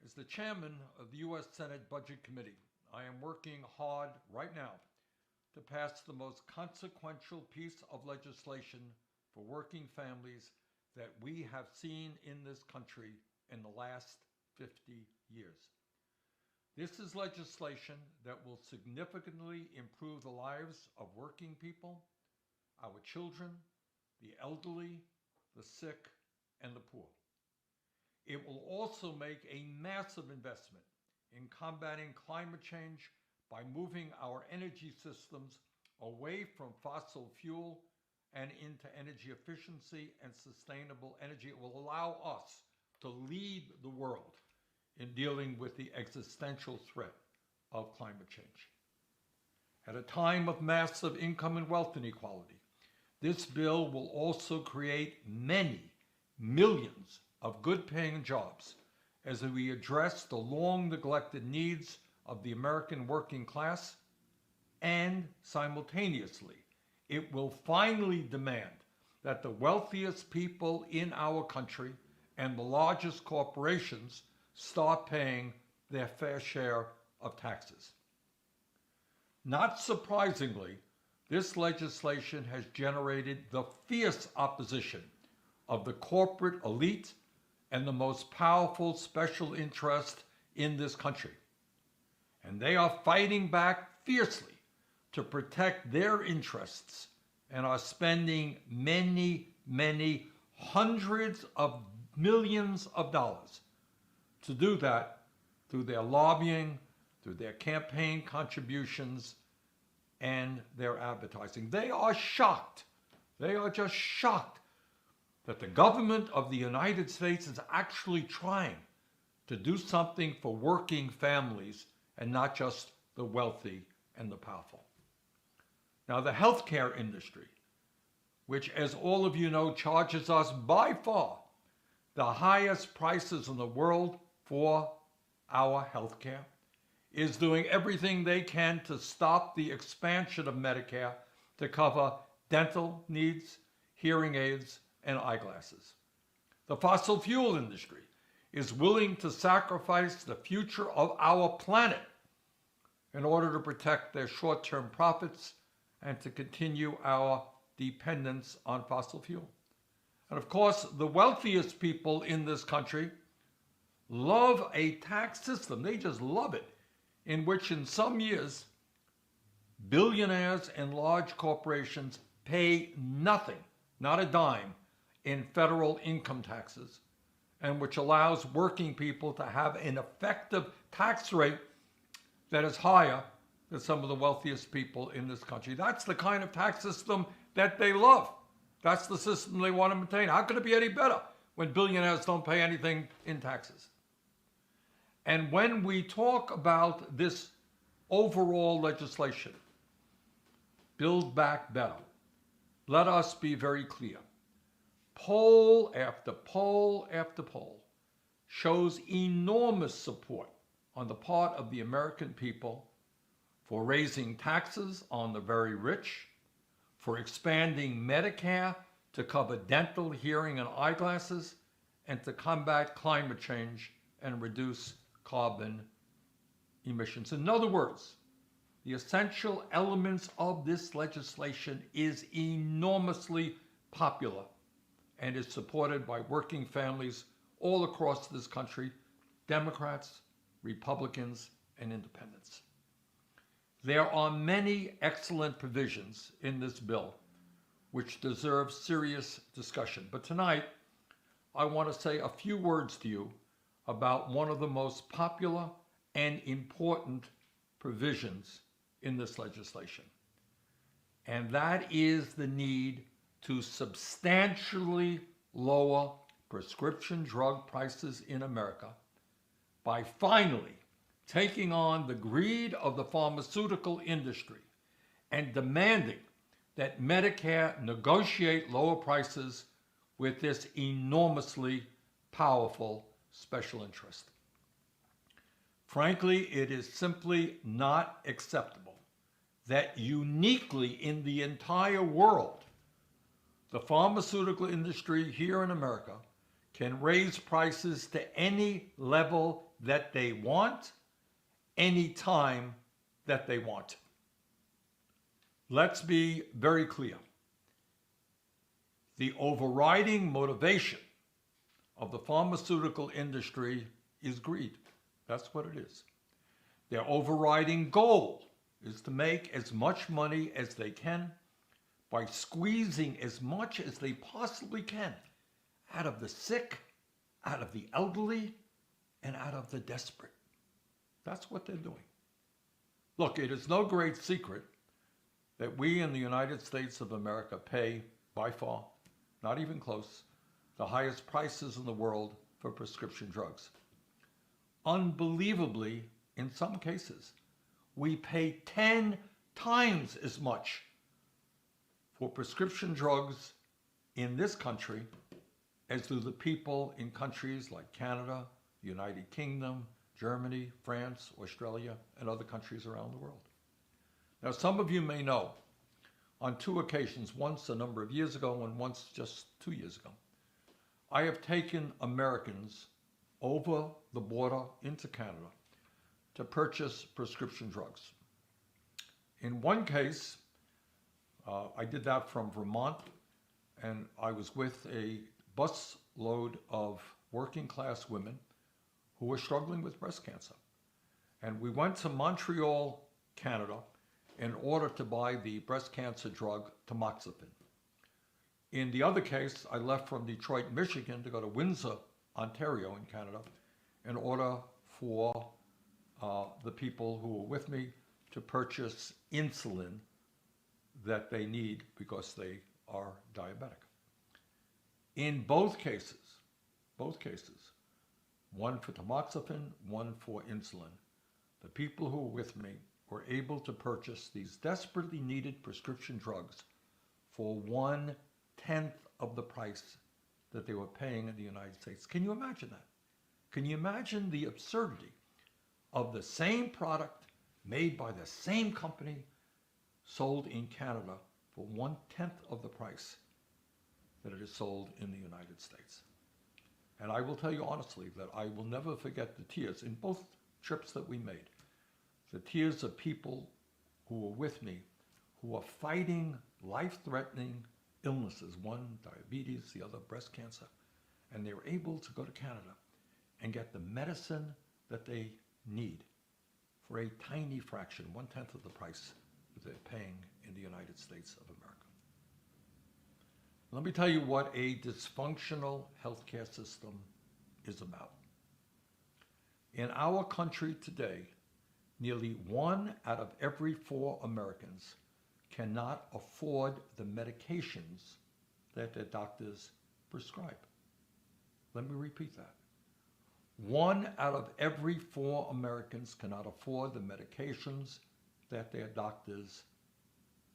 As the chairman of the U.S. Senate Budget Committee, I am working hard right now to pass the most consequential piece of legislation for working families that we have seen in this country in the last 50 years. This is legislation that will significantly improve the lives of working people, our children, the elderly, the sick, and the poor. It will also make a massive investment in combating climate change by moving our energy systems away from fossil fuel and into energy efficiency and sustainable energy. It will allow us to lead the world in dealing with the existential threat of climate change. At a time of massive income and wealth inequality, this bill will also create many millions of good-paying jobs as we address the long-neglected needs of the American working class, and simultaneously, it will finally demand that the wealthiest people in our country and the largest corporations start paying their fair share of taxes. Not surprisingly, this legislation has generated the fierce opposition of the corporate elite and the most powerful special interest in this country. And they are fighting back fiercely to protect their interests and are spending many, many hundreds of millions of dollars to do that through their lobbying, through their campaign contributions, and their advertising. They are shocked. They are just shocked that the government of the United States is actually trying to do something for working families and not just the wealthy and the powerful. Now, the healthcare industry, which, as all of you know, charges us by far the highest prices in the world for our healthcare, is doing everything they can to stop the expansion of Medicare to cover dental needs, hearing aids, and eyeglasses. The fossil fuel industry is willing to sacrifice the future of our planet in order to protect their short-term profits and to continue our dependence on fossil fuel. And of course, the wealthiest people in this country love a tax system. They just love it, in which in some years, billionaires and large corporations pay nothing, not a dime, in federal income taxes, and which allows working people to have an effective tax rate that is higher than some of the wealthiest people in this country. That's the kind of tax system that they love. That's the system they want to maintain. How could it be any better when billionaires don't pay anything in taxes? And when we talk about this overall legislation, Build Back Better, let us be very clear. Poll after poll after poll shows enormous support on the part of the American people for raising taxes on the very rich, for expanding Medicare to cover dental, hearing, and eyeglasses, and to combat climate change and reduce carbon emissions. In other words, the essential elements of this legislation is enormously popular and is supported by working families all across this country, Democrats, Republicans, and independents. There are many excellent provisions in this bill which deserve serious discussion. But tonight, I want to say a few words to you about one of the most popular and important provisions in this legislation. And that is the need to substantially lower prescription drug prices in America by finally taking on the greed of the pharmaceutical industry and demanding that Medicare negotiate lower prices with this enormously powerful special interest. Frankly, it is simply not acceptable that uniquely in the entire world, the pharmaceutical industry here in America can raise prices to any level that they want, anytime that they want. Let's be very clear. The overriding motivation of the pharmaceutical industry is greed. That's what it is. Their overriding goal is to make as much money as they can by squeezing as much as they possibly can out of the sick, out of the elderly, and out of the desperate. That's what they're doing. Look, it is no great secret that we in the United States of America pay, by far, not even close, the highest prices in the world for prescription drugs. Unbelievably, in some cases, we pay 10 times as much for prescription drugs in this country as do the people in countries like Canada, the United Kingdom, Germany, France, Australia, and other countries around the world. Now, some of you may know, on 2 occasions, once a number of years ago and once just 2 years ago, I have taken Americans over the border into Canada to purchase prescription drugs. In one case, I did that from Vermont, and I was with a bus load of working class women who were struggling with breast cancer. And we went to Montreal, Canada, in order to buy the breast cancer drug tamoxifen. In the other case, I left from Detroit, Michigan to go to Windsor, Ontario in Canada in order for the people who were with me to purchase insulin that they need because they are diabetic. In both cases, one for tamoxifen, one for insulin, the people who were with me were able to purchase these desperately needed prescription drugs for 1/10 of the price that they were paying in the United States. Can you imagine that? Can you imagine the absurdity of the same product made by the same company sold in Canada for 1/10 of the price that it is sold in the United States? And I will tell you honestly that I will never forget the tears in both trips that we made. The tears of people who were with me, who are fighting life-threatening illnesses, one diabetes, the other breast cancer, and they were able to go to Canada and get the medicine that they need for a tiny fraction, 1/10 of the price that they're paying in the United States of America. Let me tell you what a dysfunctional healthcare system is about. In our country today, nearly 1 out of every 4 Americans cannot afford the medications that their doctors prescribe. Let me repeat that. 1 out of every 4 Americans cannot afford the medications that their doctors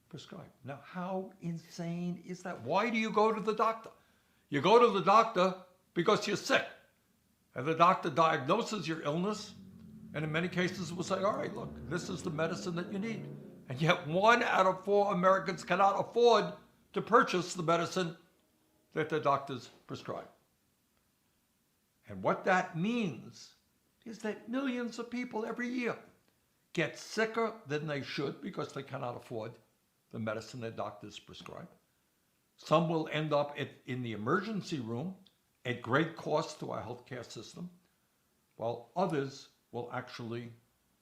prescribe. Now, how insane is that? Why do you go to the doctor? You go to the doctor because you're sick. And the doctor diagnoses your illness, and in many cases will say, all right, look, this is the medicine that you need. And yet 1 out of 4 Americans cannot afford to purchase the medicine that their doctors prescribe. And what that means is that millions of people every year get sicker than they should because they cannot afford the medicine their doctors prescribe. Some will end up in the emergency room at great cost to our healthcare system, while others will actually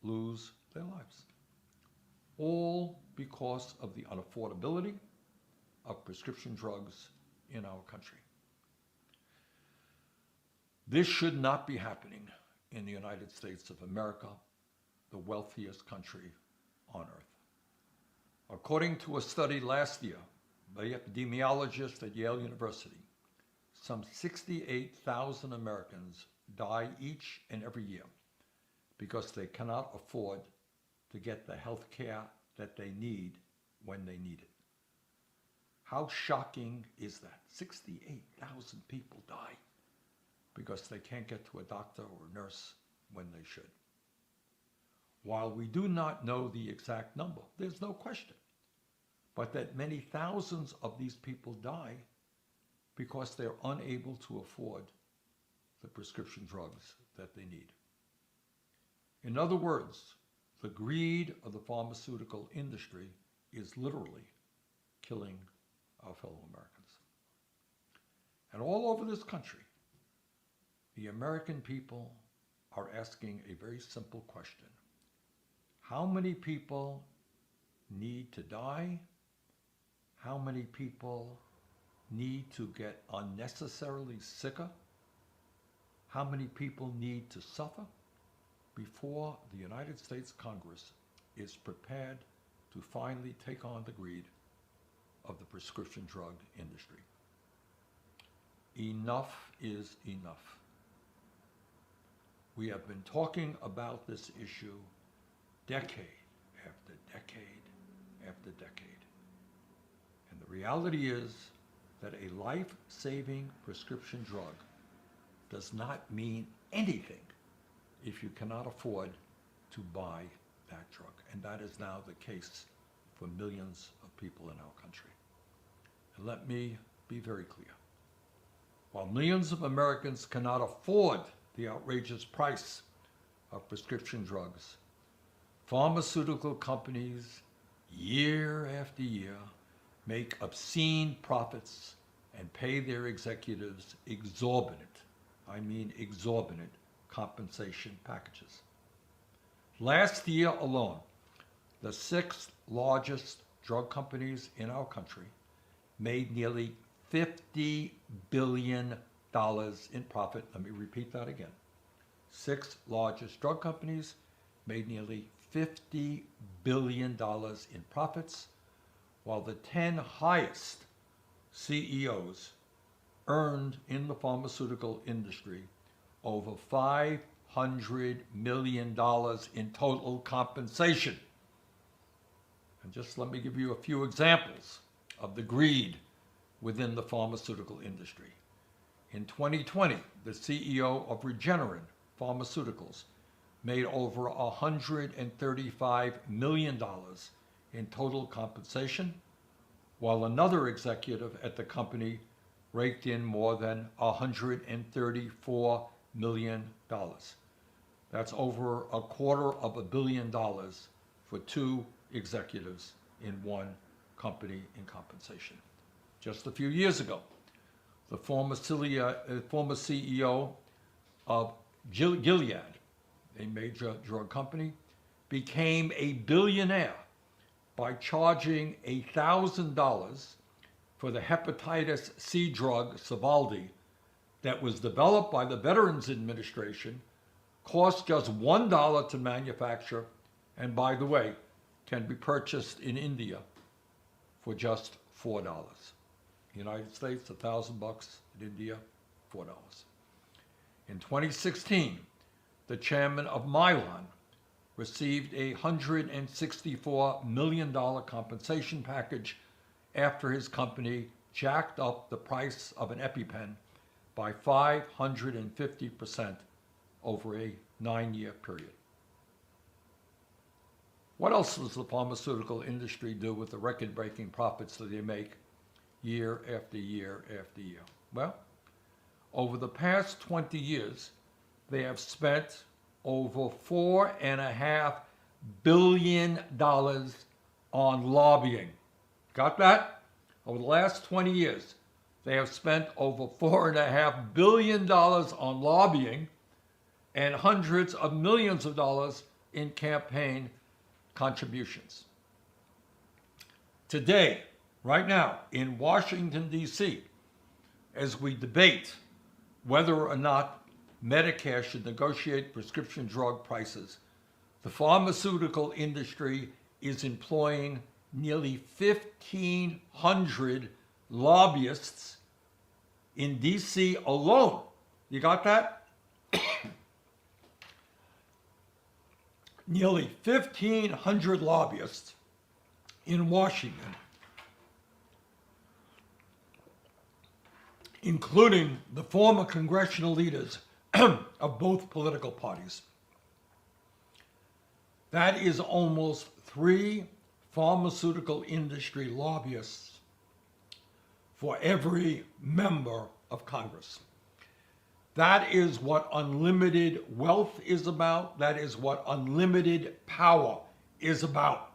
lose their lives. All because of the unaffordability of prescription drugs in our country. This should not be happening in the United States of America, the wealthiest country on earth. According to a study last year by epidemiologists at Yale University, some 68,000 Americans die each and every year because they cannot afford to get the health care that they need when they need it. How shocking is that? 68,000 people die because they can't get to a doctor or a nurse when they should. While we do not know the exact number, there's no question, but that many thousands of these people die because they're unable to afford the prescription drugs that they need. In other words, the greed of the pharmaceutical industry is literally killing our fellow Americans. And all over this country, the American people are asking a very simple question. How many people need to die? How many people need to get unnecessarily sicker? How many people need to suffer before the United States Congress is prepared to finally take on the greed of the prescription drug industry? Enough is enough. We have been talking about this issue decade after decade after decade. And the reality is that a life-saving prescription drug does not mean anything if you cannot afford to buy that drug. And that is now the case for millions of people in our country. And let me be very clear. While millions of Americans cannot afford the outrageous price of prescription drugs, pharmaceutical companies, year after year, make obscene profits and pay their executives exorbitant, I mean exorbitant, compensation packages. Last year alone, the 6 largest drug companies in our country made nearly $50 billion in profit. Let me repeat that again. 6 largest drug companies made nearly $50 billion in profits, while the 10 highest CEOs earned in the pharmaceutical industry over $500 million in total compensation. And just let me give you a few examples of the greed within the pharmaceutical industry. In 2020, the CEO of Regeneron Pharmaceuticals made over $135 million in total compensation, while another executive at the company raked in more than $134 million. That's over $250 million for 2 executives in one company in compensation. Just a few years ago, the former CEO of Gilead, a major drug company, became a billionaire by charging $1,000 for the hepatitis C drug Sovaldi that was developed by the Veterans Administration, cost just $1 to manufacture, and by the way, can be purchased in India for just $4. United States, $1,000. In India, $4. In 2016, the chairman of Mylan received a $164 million compensation package after his company jacked up the price of an EpiPen by 550% over a 9-year period. What else does the pharmaceutical industry do with the record-breaking profits that they make year after year after year? Well, over the past 20 years, they have spent over $4.5 billion on lobbying. Got that? Over the last 20 years, they have spent over $4.5 billion on lobbying and hundreds of millions of dollars in campaign contributions. Today, right now, in Washington, D.C., as we debate whether or not Medicare should negotiate prescription drug prices, the pharmaceutical industry is employing nearly 1,500 lobbyists in D.C. alone. You got that? Nearly 1,500 lobbyists in Washington, including the former congressional leaders of both political parties. That is almost 3 pharmaceutical industry lobbyists for every member of Congress. That is what unlimited wealth is about. That is what unlimited power is about.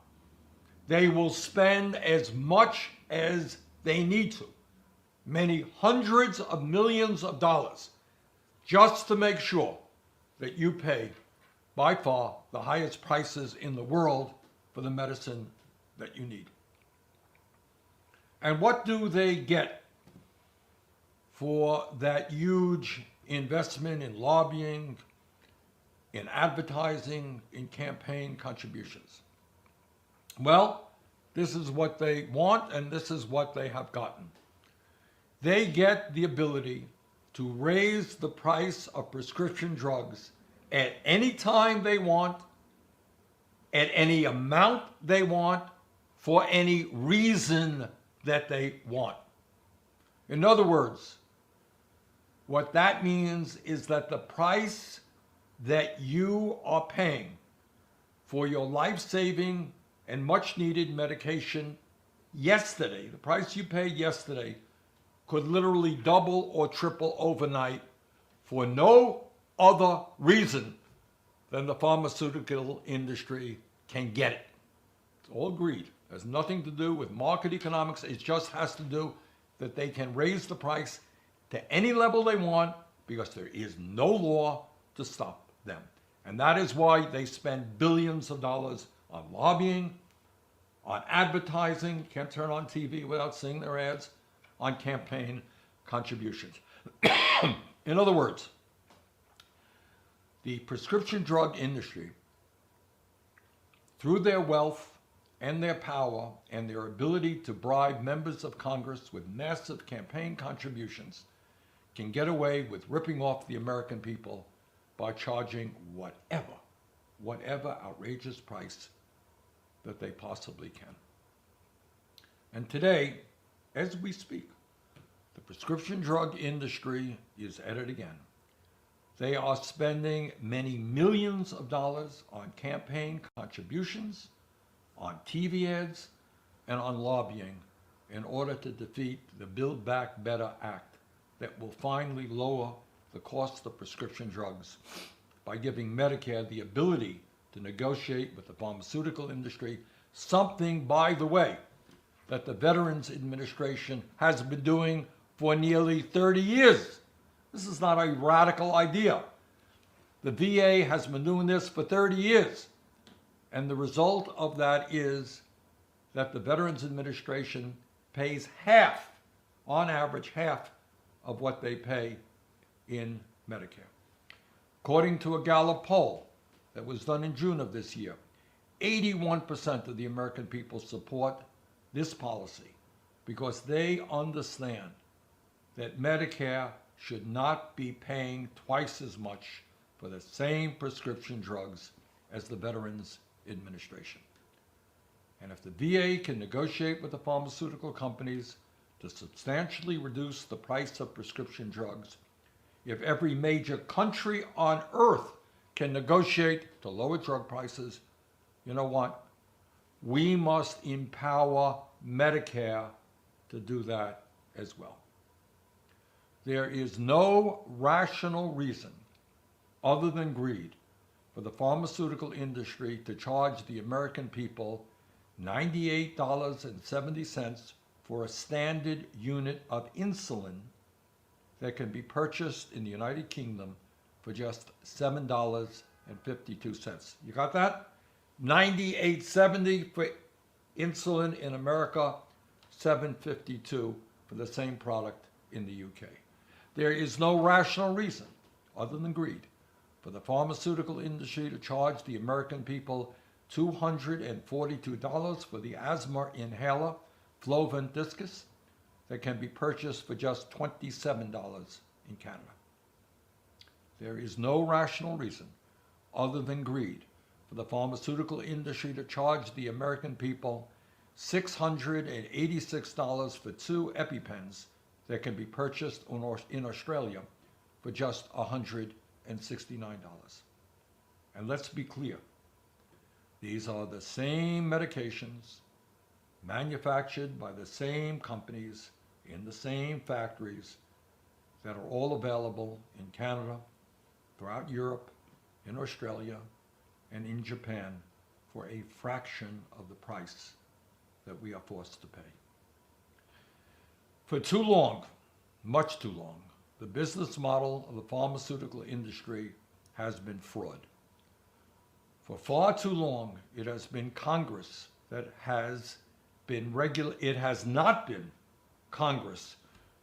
They will spend as much as they need to, many hundreds of millions of dollars, just to make sure that you pay by far the highest prices in the world for the medicine that you need. And what do they get for that huge investment in lobbying, in advertising, in campaign contributions? Well, this is what they want, and this is what they have gotten. They get the ability to raise the price of prescription drugs at any time they want, at any amount they want, for any reason that they want. In other words, what that means is that the price that you are paying for your life-saving and much-needed medication yesterday, the price you paid yesterday, could literally double or triple overnight for no other reason than the pharmaceutical industry can get it. It's all greed. It has nothing to do with market economics. It just has to do that they can raise the price to any level they want because there is no law to stop them. And that is why they spend billions of dollars on lobbying, on advertising, can't turn on TV without seeing their ads, on campaign contributions. In other words, the prescription drug industry, through their wealth and their power and their ability to bribe members of Congress with massive campaign contributions, can get away with ripping off the American people by charging whatever outrageous price that they possibly can. And today, as we speak, the prescription drug industry is at it again. They are spending many millions of dollars on campaign contributions, on TV ads, and on lobbying in order to defeat the Build Back Better Act that will finally lower the cost of prescription drugs by giving Medicare the ability to negotiate with the pharmaceutical industry, something, by the way, that the Veterans Administration has been doing for nearly 30 years. This is not a radical idea. The VA has been doing this for 30 years. And the result of that is that the Veterans Administration pays half, on average, half of what they pay in Medicare. According to a Gallup poll that was done in June of this year, 81% of the American people support this policy because they understand that Medicare should not be paying twice as much for the same prescription drugs as the Veterans Administration. And if the VA can negotiate with the pharmaceutical companies to substantially reduce the price of prescription drugs, if every major country on earth can negotiate to lower drug prices, you know what? We must empower Medicare to do that as well. There is no rational reason other than greed for the pharmaceutical industry to charge the American people $98.70 for a standard unit of insulin that can be purchased in the United Kingdom for just $7.52. You got that? $98.70 for insulin in America, $7.52 for the same product in the UK. There is no rational reason, other than greed, for the pharmaceutical industry to charge the American people $242 for the asthma inhaler Flovent Discus that can be purchased for just $27 in Canada. There is no rational reason, other than greed, for the pharmaceutical industry to charge the American people $686 for 2 EpiPens that can be purchased in Australia for just $169. And let's be clear, these are the same medications manufactured by the same companies in the same factories that are all available in Canada, throughout Europe, in Australia, and in Japan for a fraction of the price that we are forced to pay. For too long, much too long, the business model of the pharmaceutical industry has been fraud. For far too long, it has been Congress that has been it has not been Congress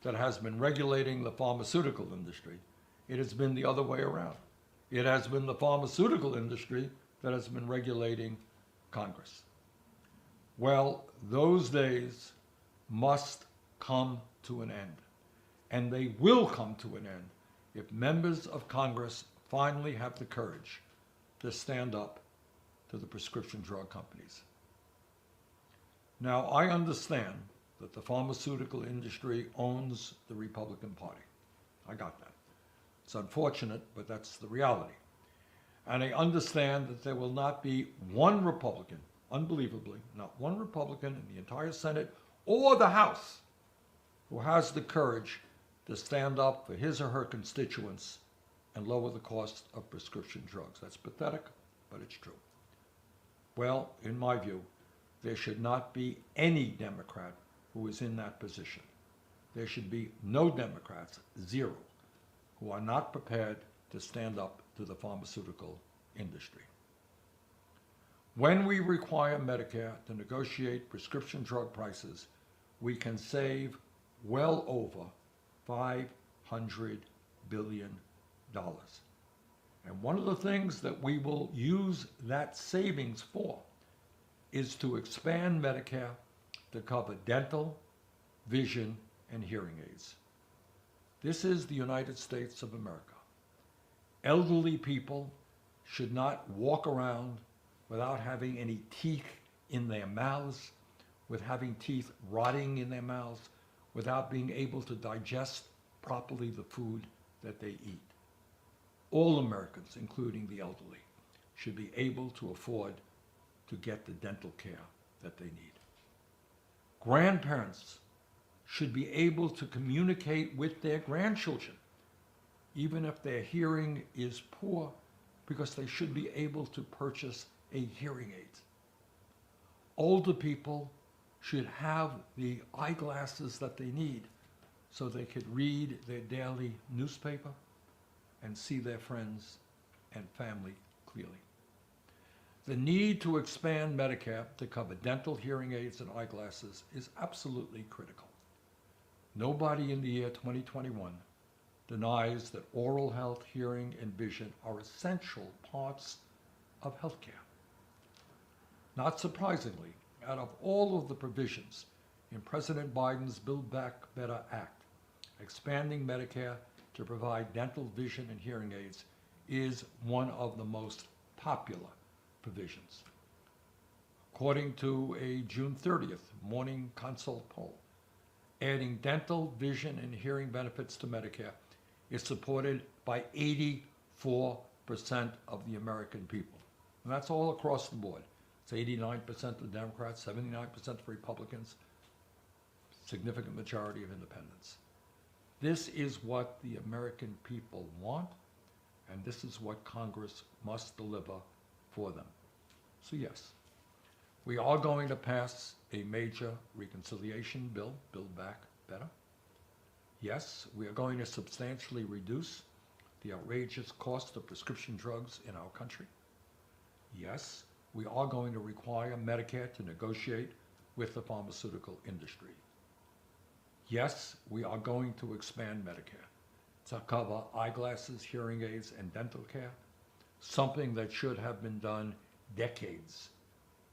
that has been regulating the pharmaceutical industry. It has been the other way around. It has been the pharmaceutical industry that has been regulating Congress. Well, those days must come to an end. And they will come to an end if members of Congress finally have the courage to stand up to the prescription drug companies. Now, I understand that the pharmaceutical industry owns the Republican Party. I got that. It's unfortunate, but that's the reality. And I understand that there will not be one Republican, unbelievably, not one Republican in the entire Senate or the House who has the courage to stand up for his or her constituents and lower the cost of prescription drugs. That's pathetic, but it's true. Well, in my view, there should not be any Democrat who is in that position. There should be no Democrats, zero, who are not prepared to stand up to the pharmaceutical industry. When we require Medicare to negotiate prescription drug prices, we can save well over $500 billion. And one of the things that we will use that savings for is to expand Medicare to cover dental, vision, and hearing aids. This is the United States of America. Elderly people should not walk around without having any teeth in their mouths, with having teeth rotting in their mouths, without being able to digest properly the food that they eat. All Americans, including the elderly, should be able to afford to get the dental care that they need. Grandparents should be able to communicate with their grandchildren, even if their hearing is poor, because they should be able to purchase a hearing aid. Older people should have the eyeglasses that they need so they could read their daily newspaper and see their friends and family clearly. The need to expand Medicare to cover dental, hearing aids, and eyeglasses is absolutely critical. Nobody in the year 2021 denies that oral health, hearing, and vision are essential parts of healthcare. Not surprisingly, out of all of the provisions in President Biden's Build Back Better Act, expanding Medicare to provide dental, vision, and hearing aids is one of the most popular provisions. According to a June 30th Morning Consult poll, adding dental, vision, and hearing benefits to Medicare is supported by 84% of the American people. And that's all across the board. It's 89% of Democrats, 79% of Republicans, significant majority of independents. This is what the American people want, and this is what Congress must deliver for them. So yes, we are going to pass a major reconciliation bill, Build Back Better. Yes, we are going to substantially reduce the outrageous cost of prescription drugs in our country. Yes, we are going to require Medicare to negotiate with the pharmaceutical industry. Yes, we are going to expand Medicare to cover eyeglasses, hearing aids, and dental care, something that should have been done decades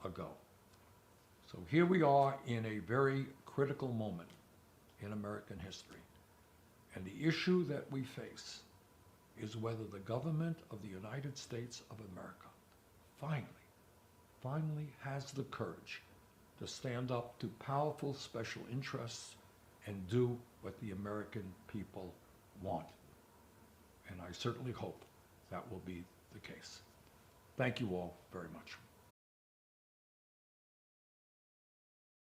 ago. So here we are in a very critical moment in American history. And the issue that we face is whether the government of the United States of America finally has the courage to stand up to powerful special interests and do what the American people want. And I certainly hope that will be the case. Thank you all very much.